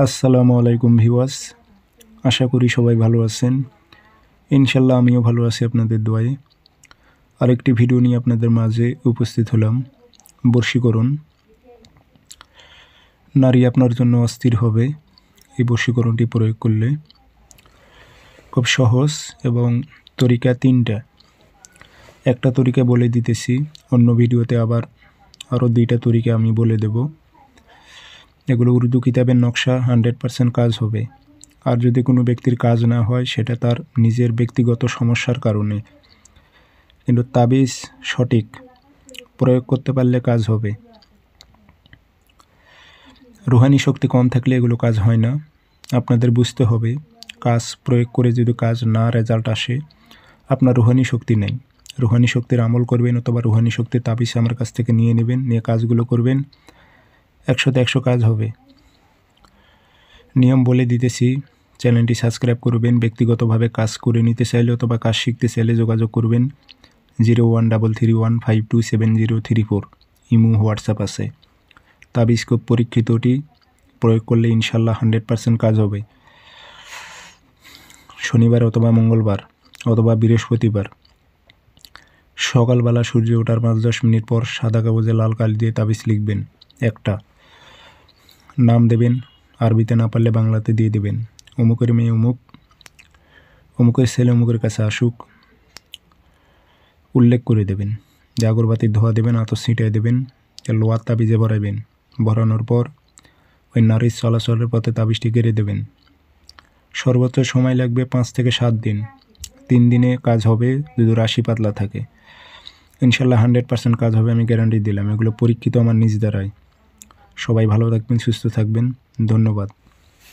আসসালামু আলাইকুম ভিউয়ার্স, আশা করি সবাই ভালো আছেন। ইনশাল্লাহ আমিও ভালো আছি আপনাদের দোয়ায়। আরেকটি ভিডিও নিয়ে আপনাদের মাঝে উপস্থিত হলাম। বশীকরণ। নারী আপনার জন্য অস্থির হবে এই বশীকরণটি প্রয়োগ করলে। খুব সহজ এবং তরিকা 3টা। একটা তরিকা বলে দিতেছি, অন্য ভিডিওতে আবার আরও 2টা তরিকা আমি বলে দেব। এগুলো উর্দু কিতাবের নকশা, 100% কাজ হবে। আর যদি কোনো ব্যক্তির কাজ না হয় সেটা তার নিজের ব্যক্তিগত সমস্যার কারণে, কিন্তু তাবিজ সঠিক প্রয়োগ করতে পারলে কাজ হবে। রুহানি শক্তি কম থাকলে এগুলো কাজ হয় না। আপনাদের বুঝতে হবে, কাজ প্রয়োগ করে যদি কাজ না রেজাল্ট আসে, আপনার রুহানি শক্তি নেই। রুহানি শক্তির আমল করবেন অথবা রুহানি শক্তির তাবিজ আমার কাছ থেকে নিয়ে নেবেন, নিয়ে কাজগুলো করবেন, 100তে 100 কাজ হবে। নিয়ম বলে দিতেছি, চ্যানেলটি সাবস্ক্রাইব করবেন। ব্যক্তিগতভাবে কাজ করে নিতে চাইলে অথবা কাজ শিখতে চাইলে যোগাযোগ করবেন 0133152703 ইমো হোয়াটসঅ্যাপ আছে। তাবিজ খুব পরীক্ষিতটি প্রয়োগ করলে ইনশাল্লাহ 100% কাজ হবে। শনিবার অথবা মঙ্গলবার অথবা বৃহস্পতিবার সকালবেলা সূর্য ওঠার 5-10 মিনিট পর সাদা কাগজে লাল কালি দিয়ে তাবিজ লিখবেন। একটা নাম দেবেন, আরবিতে না পারলে বাংলাতে দিয়ে দেবেন। অমুকের মেয়ে অমুক, অমুকের ছেলে অমুকের কাছে আসুক, উল্লেখ করে দেবেন। যে আগরবাতির ধোয়া দেবেন, আতর ছিটায় দেবেন, লোয়ার তাবিজে ভরাইবেন। ভরানোর পর ওই নারীর চলাচলের পথে তাবিজটি গেড়ে দেবেন। সর্বোচ্চ সময় লাগবে 5 থেকে 7 দিন। 3 দিনে কাজ হবে যদি রাশি পাতলা থাকে। ইনশাল্লাহ 100% কাজ হবে, আমি গ্যারান্টি দিলাম। এগুলো পরীক্ষিত আমার নিজ দ্বারাই। সবাই ভালো থাকবেন, সুস্থ থাকবেন। ধন্যবাদ।